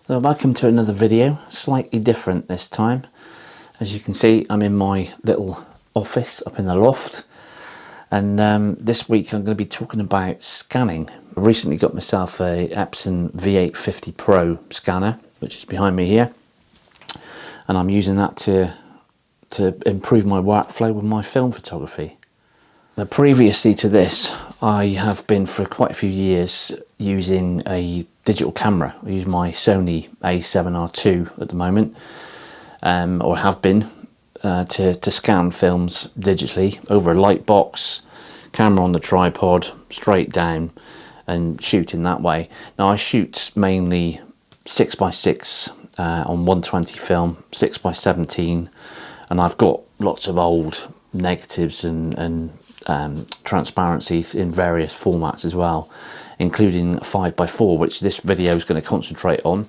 So welcome to another video, slightly different this time. As you can see, I'm in my little office up in the loft, and this week I'm going to be talking about scanning. I recently got myself a Epson V850pro scanner, which is behind me here, and I'm using that to improve my workflow with my film photography. Now, previously to this, I have been for quite a few years using a digital camera. I use my Sony A7R II at the moment, or have been, to scan films digitally over a light box, camera on the tripod, straight down, and shoot in that way. Now I shoot mainly 6x6 on 120 film, 6x17, and I've got lots of old negatives and transparencies in various formats as well, including 5x4, which this video is going to concentrate on.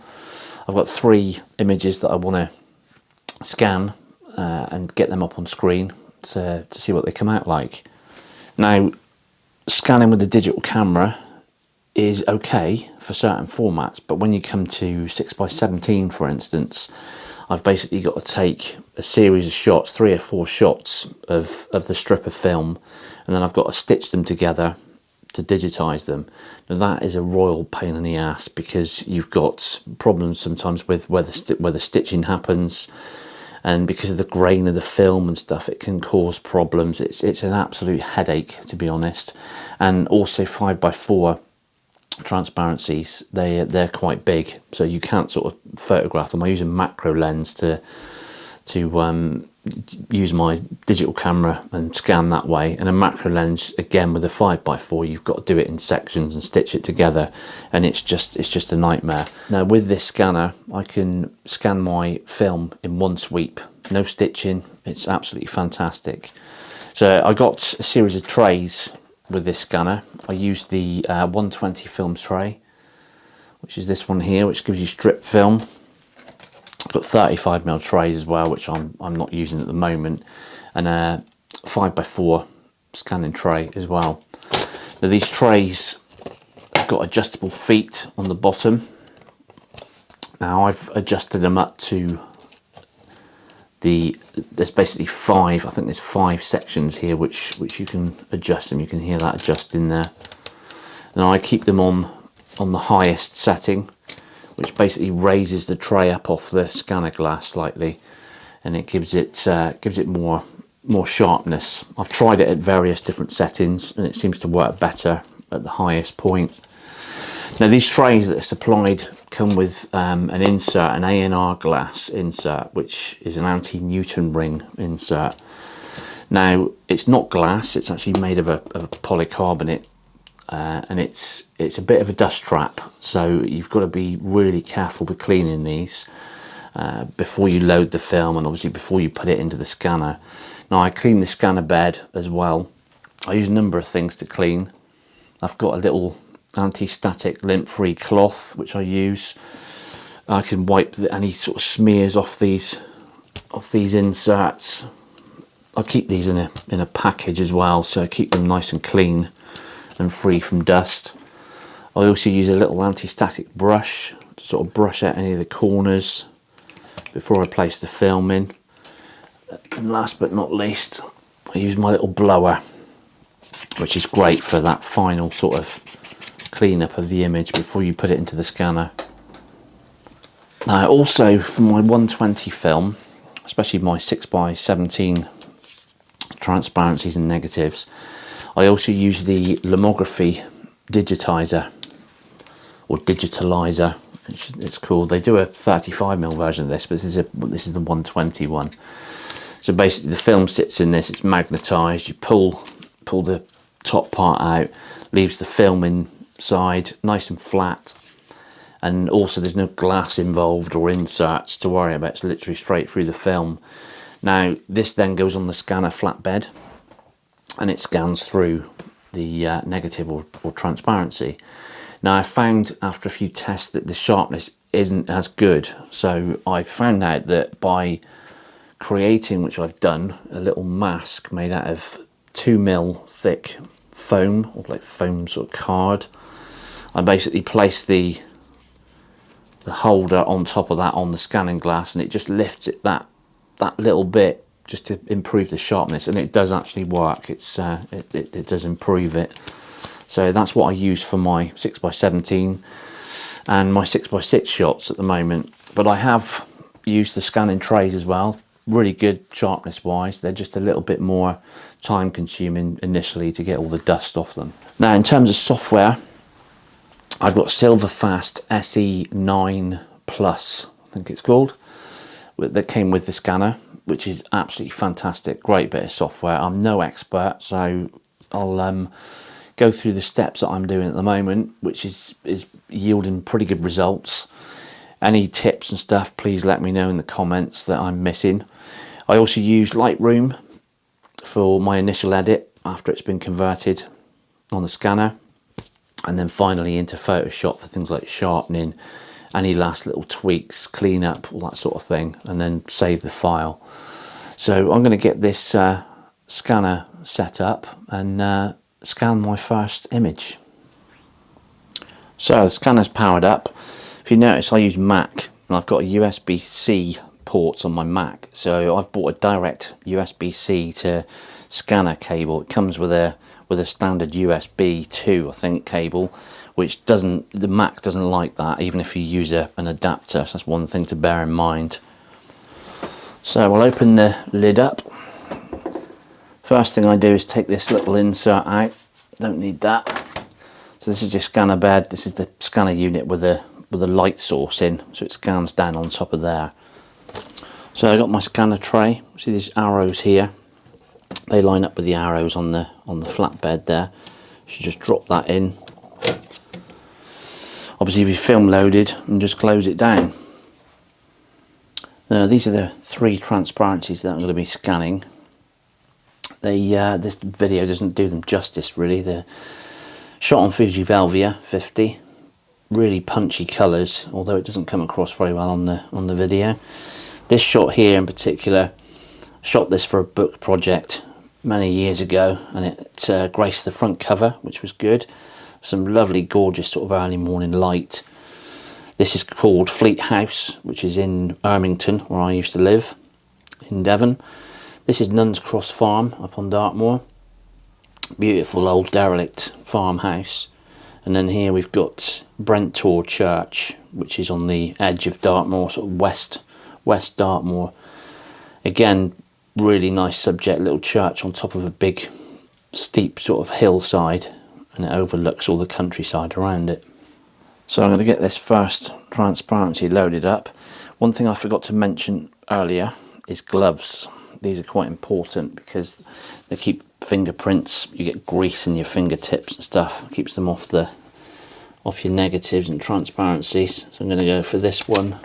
I've got 3 images that I want to scan and get them up on screen to see what they come out like. Now, scanning with the digital camera is okay for certain formats, but when you come to 6x17, for instance, I've basically got to take a series of shots, 3 or 4 shots of the strip of film, and then I've got to stitch them together to digitize them. Now that is a royal pain in the ass, because you've got problems sometimes with where the stitching happens, and because of the grain of the film and stuff, it can cause problems. It's an absolute headache, to be honest. And also 5x4 transparencies, they're quite big, so you can't sort of photograph them. I use a macro lens to use my digital camera and scan that way, and a macro lens, again with a 5x4, you've got to do it in sections and stitch it together, and it's just a nightmare. Now with this scanner, I can scan my film in one sweep, no stitching. It's absolutely fantastic. So I got a series of trays with this scanner. I used the 120 film tray, which is this one here, which gives you strip film. I've got 35mm trays as well, which I'm not using at the moment, and a 5x4 scanning tray as well. Now these trays have got adjustable feet on the bottom. Now I've adjusted them up to there's basically 5, I think there's 5 sections here which you can adjust them. You can hear that adjusting there. Now I keep them on the highest setting, which basically raises the tray up off the scanner glass slightly, and it gives it more sharpness. I've tried it at various different settings, and it seems to work better at the highest point. Now these trays that are supplied come with an insert, an A&R glass insert, which is an anti-Newton ring insert. Now it's not glass, it's actually made of a polycarbonate, and it's a bit of a dust trap, so you've got to be really careful with cleaning these before you load the film, and obviously before you put it into the scanner. Now I clean the scanner bed as well. I use a number of things to clean. I've got a little anti-static lint-free cloth which I use. I can wipe any sort of smears off these inserts. I keep these in a package as well, so I keep them nice and clean and free from dust. I also use a little anti-static brush to sort of brush out any of the corners before I place the film in. And last but not least, I use my little blower, which is great for that final sort of cleanup of the image before you put it into the scanner. Now also for my 120 film, especially my 6x17 transparencies and negatives, I also use the lomography digitizer, or digitalizer it's called. They do a 35mm version of this, but this is the 120 one. So basically the film sits in this, it's magnetized. You pull the top part out, leaves the film inside nice and flat, and also there's no glass involved or inserts to worry about. It's literally straight through the film. Now this then goes on the scanner flatbed, and it scans through the negative or transparency. Now I found after a few tests that the sharpness isn't as good, so I found out that by creating, which I've done, a little mask made out of 2mm thick foam, or like foam sort of card. I basically place the the holder on top of that on the scanning glass, and it just lifts it that little bit just to improve the sharpness, and it does actually work. It's it does improve it. So that's what I use for my 6x17 and my 6x6 shots at the moment. But I have used the scanning trays as well. Really good sharpness wise. They're just a little bit more time consuming initially to get all the dust off them. Now in terms of software, I've got Silverfast SE9 Plus, I think it's called, that came with the scanner, which is absolutely fantastic. Great bit of software. I'm no expert, so I'll go through the steps that I'm doing at the moment, which is yielding pretty good results. Any tips and stuff, please let me know in the comments that I'm missing. I also use Lightroom for my initial edit after it's been converted on the scanner, and then finally into Photoshop for things like sharpening, any last little tweaks, clean up, all that sort of thing, and then save the file. So I'm going to get this scanner set up and scan my first image. So the scanner's powered up. If you notice, I use Mac, and I've got a USB-C port on my Mac, so I've bought a direct USB-C to scanner cable. It comes with a standard USB 2, I think, cable, which the Mac doesn't like that, even if you use an adapter. So that's one thing to bear in mind. So we'll open the lid up. First thing I do is take this little insert out. Don't need that. So this is your scanner bed. This is the scanner unit with a light source in, so it scans down on top of there. So I got my scanner tray. See these arrows here? They line up with the arrows on the flatbed there. You should just drop that in. Obviously, if you film loaded, and just close it down. Now, these are the 3 transparencies that I'm going to be scanning. This video doesn't do them justice, really. They're shot on Fuji Velvia 50. Really punchy colours, although it doesn't come across very well on the video. This shot here in particular, shot this for a book project many years ago, and it graced the front cover, which was good. Some lovely, gorgeous sort of early morning light. This is called Fleet House, which is in Ermington, where I used to live, in Devon. This is Nuns Cross Farm up on Dartmoor. Beautiful old derelict farmhouse. And then here we've got Brenttor Church, which is on the edge of Dartmoor, sort of west Dartmoor. Again, really nice subject, little church on top of a big steep sort of hillside, and it overlooks all the countryside around it. So I'm going to get this first transparency loaded up. One thing I forgot to mention earlier is gloves. These are quite important because they keep fingerprints. You get grease in your fingertips and stuff. It keeps them off your negatives and transparencies. So I'm going to go for this one.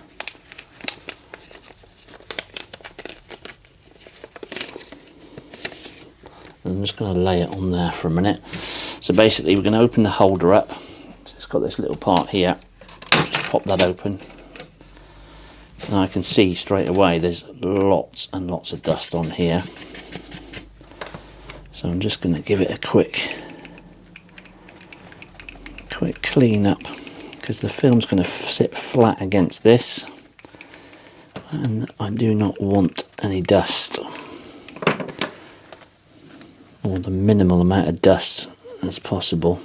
I'm just going to lay it on there for a minute. So basically we're going to open the holder up. So it's got this little part here. Just pop that open. And I can see straight away there's lots and lots of dust on here. So I'm just going to give it a quick clean up, because the film's going to sit flat against this, and I do not want any dust, or the minimal amount of dust as possible.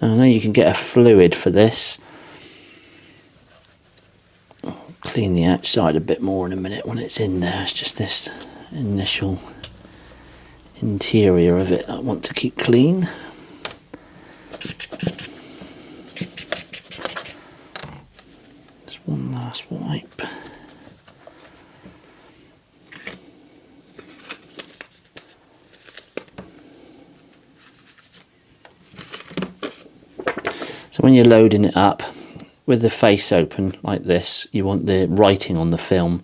Now I know you can get a fluid for this. I'll clean the outside a bit more in a minute when it's in there. It's just this initial interior of it I want to keep clean. Just one last wipe. So when you're loading it up, with the face open like this, you want the writing on the film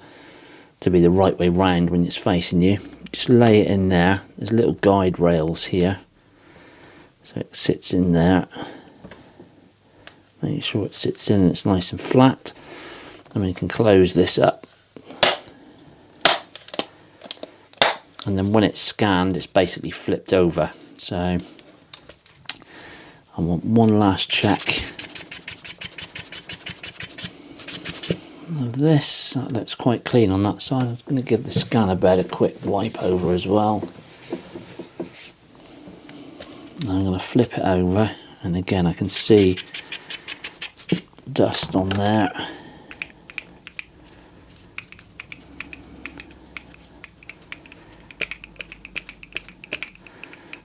to be the right way round when it's facing you. Just lay it in there. There's little guide rails here, so it sits in there. Make sure it sits in and it's nice and flat, and we can close this up. And then when it's scanned, it's basically flipped over. So I want one last check. of this. That looks quite clean on that side. I'm going to give the scanner bed a quick wipe over as well. And I'm going to flip it over, and again I can see dust on there.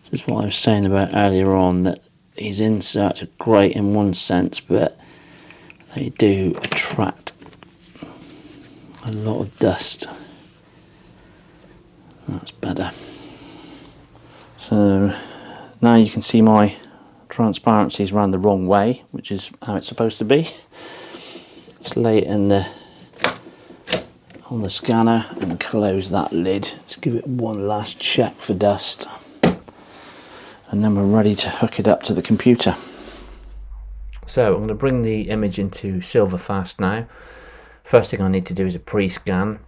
This is what I was saying about earlier on, that these inserts are great in one sense, but they do attract a lot of dust. That's better. So now you can see my transparencies ran the wrong way, which is how it's supposed to be. Let's lay it in on the scanner and close that lid. Just give it one last check for dust, and then we're ready to hook it up to the computer. So I'm going to bring the image into Silverfast now. First thing I need to do is a pre-scan.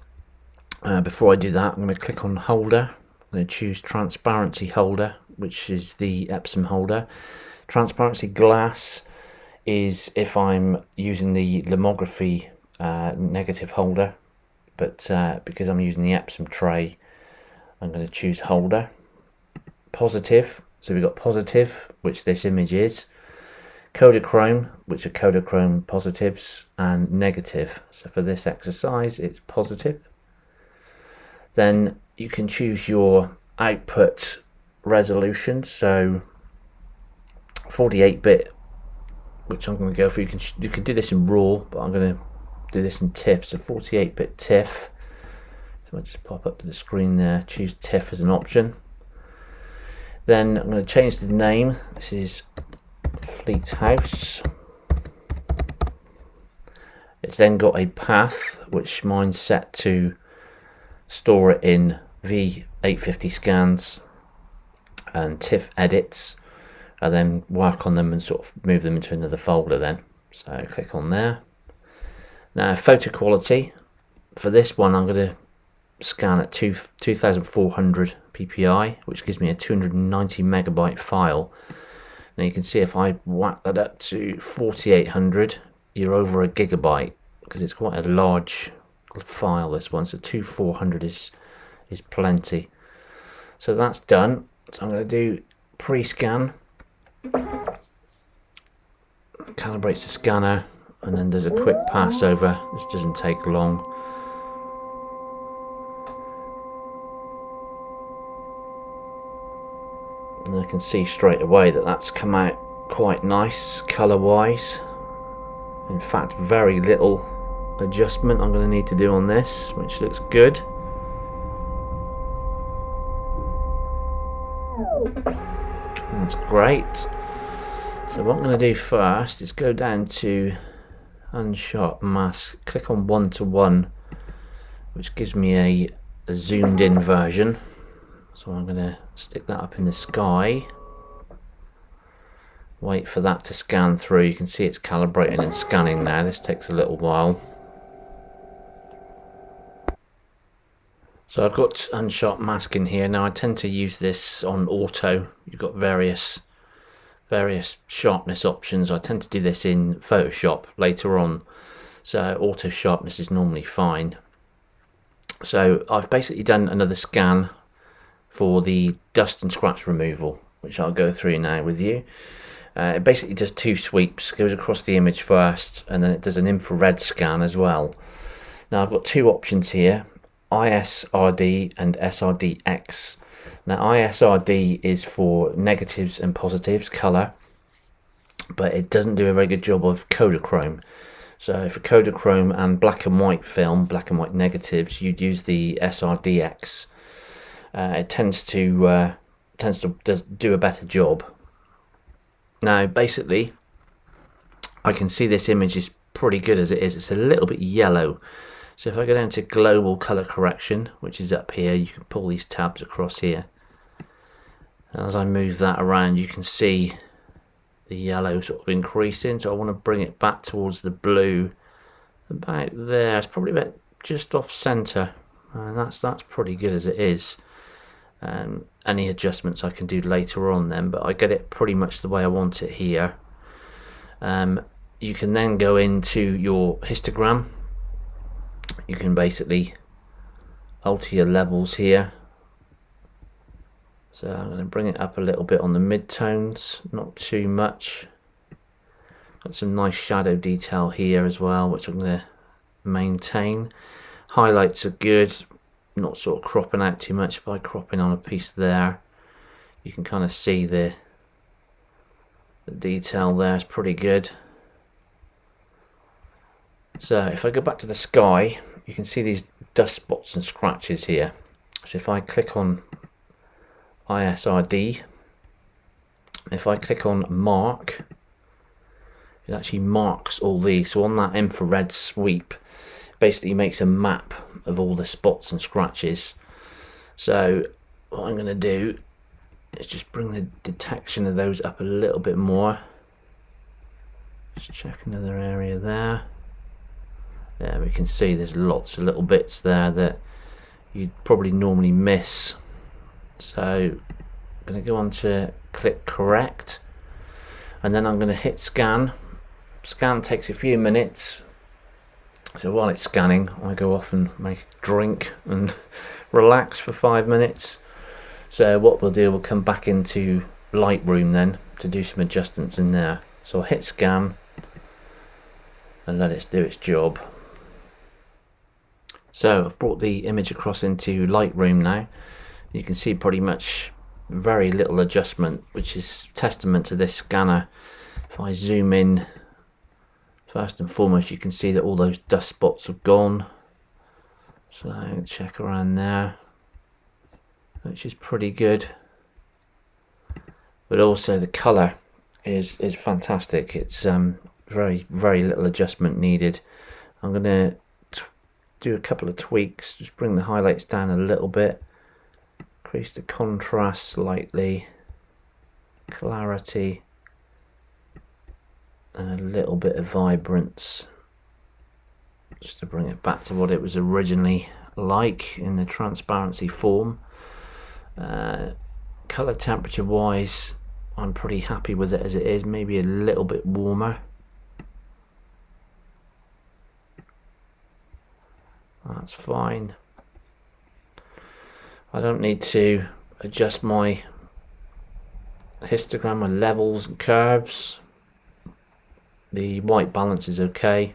Before I do that, I'm going to click on holder. I'm going to choose transparency holder, which is the Epson holder. Transparency glass is if I'm using the lithography negative holder, but because I'm using the Epson tray, I'm going to choose holder. Positive, so we've got positive, which this image is. Kodachrome, which are Kodachrome positives, and negative. So for this exercise, it's positive. Then you can choose your output resolution. So 48-bit, which I'm going to go for. You can do this in RAW, but I'm going to do this in TIFF. So 48-bit TIFF. So I'll just pop up to the screen there. Choose TIFF as an option. Then I'm going to change the name. This is Fleet House. It's then got a path, which mine's set to store it in V850 scans and TIFF edits, and then work on them and sort of move them into another folder then. So click on there. Now photo quality, for this one I'm going to scan at 2400 ppi, which gives me a 290 megabyte file. Now you can see if I whack that up to 4800, you're over a gigabyte, because it's quite a large file, this one. So 2400 is plenty. So that's done. So I'm going to do pre-scan, calibrates the scanner, and then there's a quick pass over. This doesn't take long. And I can see straight away that that's come out quite nice colour wise. In fact, very little adjustment I'm going to need to do on this, which looks good. That's great. So what I'm going to do first is go down to unsharp mask, click on 1:1, which gives me a zoomed in version. So I'm going to stick that up in the sky, wait for that to scan through. You can see it's calibrating and scanning now. This takes a little while. So I've got unsharp mask in here. Now I tend to use this on auto. You've got various sharpness options. I tend to do this in Photoshop later on, so auto sharpness is normally fine. So I've basically done another scan for the dust and scratch removal, which I'll go through now with you. It basically does two sweeps, goes across the image first, and then it does an infrared scan as well. Now I've got two options here, ISRD and SRDX. Now ISRD is for negatives and positives, colour, but it doesn't do a very good job of Kodachrome. So for Kodachrome and black and white film, black and white negatives, you'd use the SRDX. It tends to do a better job. Now basically I can see this image is pretty good as it is. It's a little bit yellow. So if I go down to global color correction, which is up here, you can pull these tabs across here. And as I move that around, you can see the yellow sort of increasing. So I want to bring it back towards the blue about there. It's probably about just off center, and that's pretty good as it is. Any adjustments I can do later on then, but I get it pretty much the way I want it here. You can then go into your histogram, you can basically alter your levels here. So I'm going to bring it up a little bit on the mid-tones, not too much. Got some nice shadow detail here as well, which I'm going to maintain. Highlights are good, not sort of cropping out too much. If I crop in on a piece there, you can kind of see the detail there is pretty good. So if I go back to the sky, you can see these dust spots and scratches here. So if I click on ISRD, if I click on mark, it actually marks all these. So on that infrared sweep, basically makes a map of all the spots and scratches. So what I'm going to do is just bring the detection of those up a little bit more. Just check another area there. There we can see there's lots of little bits there that you'd probably normally miss. So I'm going to go on to click correct, and then I'm going to hit scan. Scan takes a few minutes, so while it's scanning I go off and make a drink and relax for 5 minutes. So what we'll do, we'll come back into Lightroom then to do some adjustments in there. So I'll hit scan and let it do its job. So I've brought the image across into Lightroom now. You can see pretty much very little adjustment, which is testament to this scanner. If I zoom in, first and foremost, you can see that all those dust spots have gone. So check around there, which is pretty good. But also the colour is fantastic. It's very little adjustment needed. I'm going to do a couple of tweaks, just bring the highlights down a little bit, increase the contrast slightly, clarity, and a little bit of vibrance, just to bring it back to what it was originally like in the transparency form. Color temperature wise, I'm pretty happy with it as it is, maybe a little bit warmer. That's fine. I don't need to adjust my histogram and levels and curves. The white balance is okay.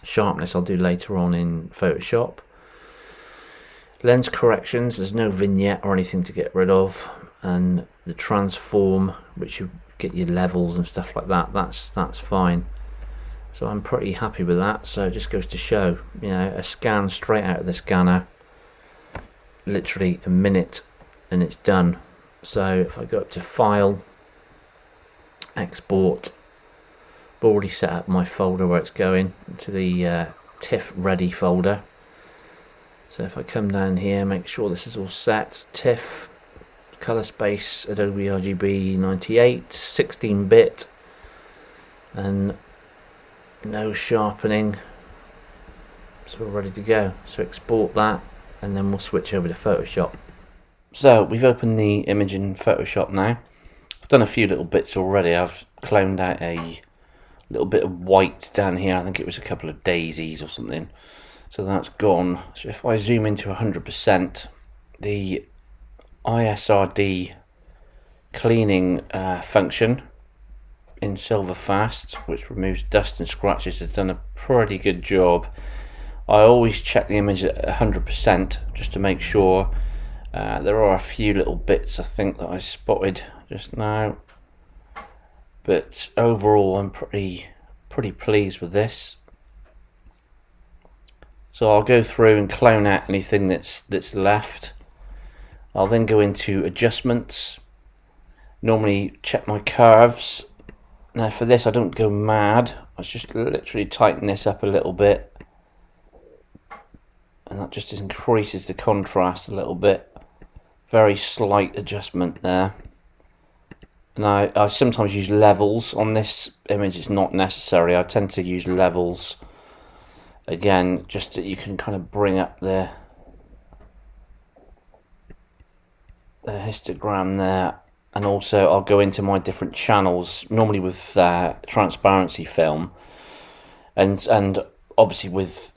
Sharpness I'll do later on in Photoshop. Lens corrections, there's no vignette or anything to get rid of, and the transform, which you get your levels and stuff like that, that's fine. So I'm pretty happy with that. So it just goes to show, you know, a scan straight out of the scanner, literally a minute and it's done. So if I go up to file, export, I've already set up my folder where it's going, to the TIFF ready folder. So if I come down here, make sure this is all set, TIFF, color space, Adobe RGB 98, 16-bit, and no sharpening, so we're ready to go. So export that, and then we'll switch over to Photoshop. So we've opened the image in Photoshop now. I've done a few little bits already. I've cloned out a little bit of white down here. I think it was a couple of daisies or something. So that's gone. So if I zoom into 100%, the ISRD cleaning function in Silverfast, which removes dust and scratches, has done a pretty good job. I always check the image at 100% just to make sure. There are a few little bits I think that I spotted just now, but overall I'm pretty pleased with this. So I'll go through and clone out anything that's left. I'll then go into adjustments, normally check my curves. Now for this I don't go mad, I just literally tighten this up a little bit, and that just increases the contrast a little bit. Very slight adjustment there. Now I sometimes use levels. On this image it's not necessary. I tend to use levels again, just that you can kind of bring up the histogram there. And also I'll go into my different channels, normally with transparency film, and obviously with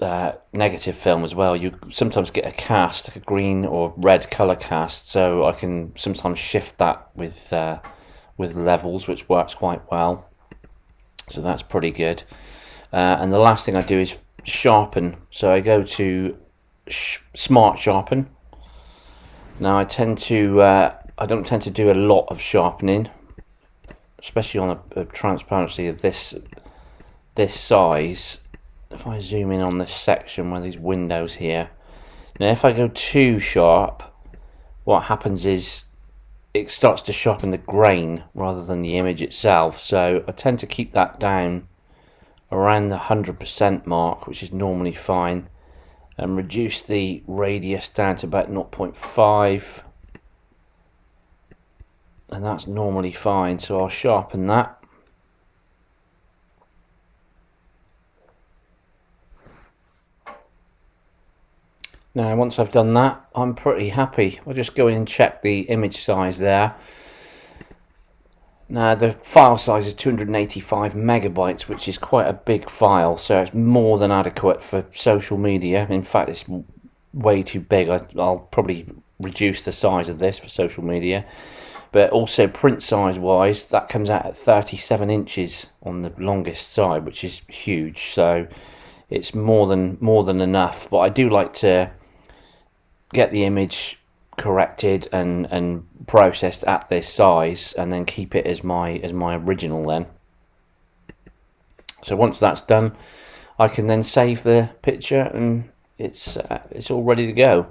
negative film as well, you sometimes get a cast, like a green or red color cast, so I can sometimes shift that with levels, which works quite well. So that's pretty good. And the last thing I do is sharpen. So I go to Smart Sharpen. Now I don't tend to do a lot of sharpening, especially on a transparency of this size. If I zoom in on this section where these windows here, now if I go too sharp, what happens is it starts to sharpen the grain rather than the image itself. So I tend to keep that down around the 100% mark, which is normally fine, and reduce the radius down to about 0.5, and that's normally fine. So I'll sharpen that. Now once I've done that, I'm pretty happy. I'll just go in and check the image size there. Now the file size is 285 megabytes, which is quite a big file, so it's more than adequate for social media. In fact, it's way too big. I'll probably reduce the size of this for social media. But also print size wise, that comes out at 37 inches on the longest side, which is huge. So it's more than enough. But I do like to get the image corrected and processed at this size, and then keep it as my original then. So once that's done, I can then save the picture, and it's all ready to go.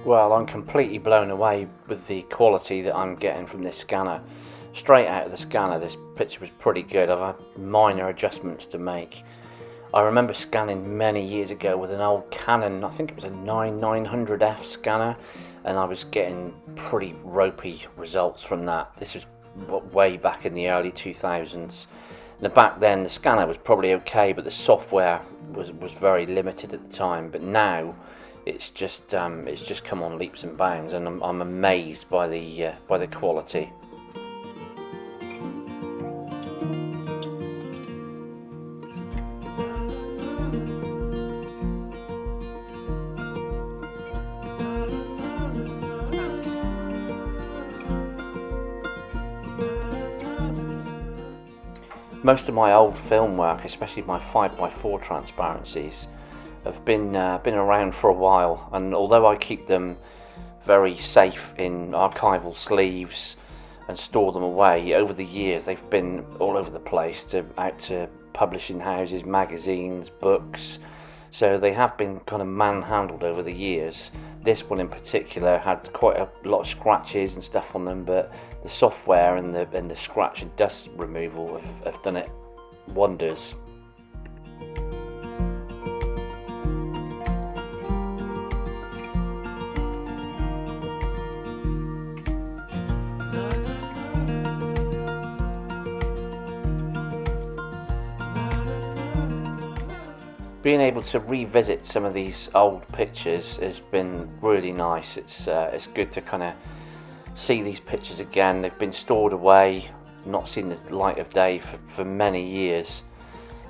Well, I'm completely blown away with the quality that I'm getting from this scanner. Straight out of the scanner, this picture was pretty good. I've had minor adjustments to make. I remember scanning many years ago with an old Canon, I think it was a 900F scanner, and I was getting pretty ropey results from that. This was way back in the early 2000s. Now back then the scanner was probably okay, but the software was very limited at the time. But now it's just come on leaps and bounds, and I'm amazed by the quality. Most of my old film work, especially my 5x4 transparencies, have been around for a while, and although I keep them very safe in archival sleeves and store them away, over the years they've been all over the place, out to publishing houses, magazines, books, so they have been kind of manhandled over the years. This one in particular had quite a lot of scratches and stuff on them, but the software and the scratch and dust removal have done it wonders. Being able to revisit some of these old pictures has been really nice. It's good to kind of see these pictures again. They've been stored away, not seen the light of day for many years,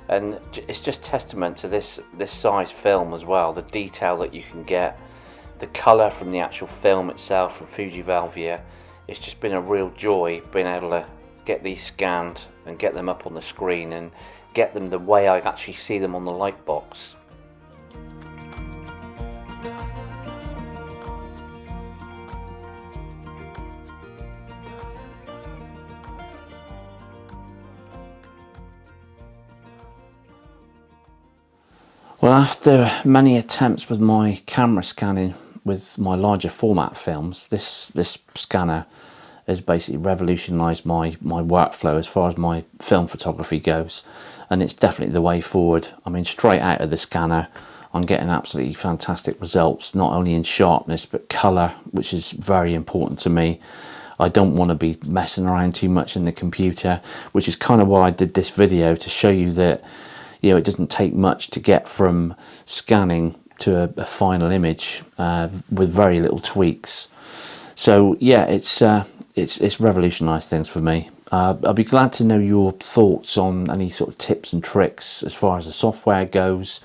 and it's just testament to this size film as well. The detail that you can get, the colour from the actual film itself from Fuji Velvia. It's just been a real joy being able to get these scanned and get them up on the screen and get them the way I actually see them on the light box. Well, after many attempts with my camera scanning with my larger format films, this scanner has basically revolutionised my workflow as far as my film photography goes, and it's definitely the way forward. I mean, straight out of the scanner I'm getting absolutely fantastic results, not only in sharpness but colour, which is very important to me. I don't want to be messing around too much in the computer, which is kind of why I did this video, to show you that, you know, it doesn't take much to get from scanning to a final image with very little tweaks. So yeah, it's revolutionised things for me. I'll be glad to know your thoughts on any sort of tips and tricks as far as the software goes,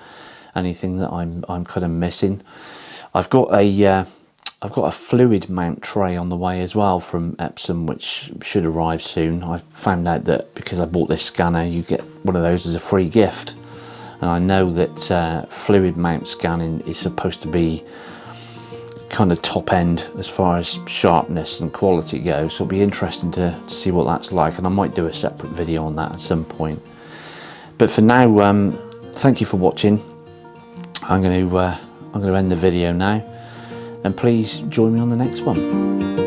anything that I'm kind of missing. I've got a fluid mount tray on the way as well from Epson, which should arrive soon. I found out that because I bought this scanner, you get one of those as a free gift. And I know that fluid mount scanning is supposed to be kind of top end as far as sharpness and quality goes, so it'll be interesting to see what that's like, and I might do a separate video on that at some point. But for now, thank you for watching. I'm going to end the video now, and please join me on the next one.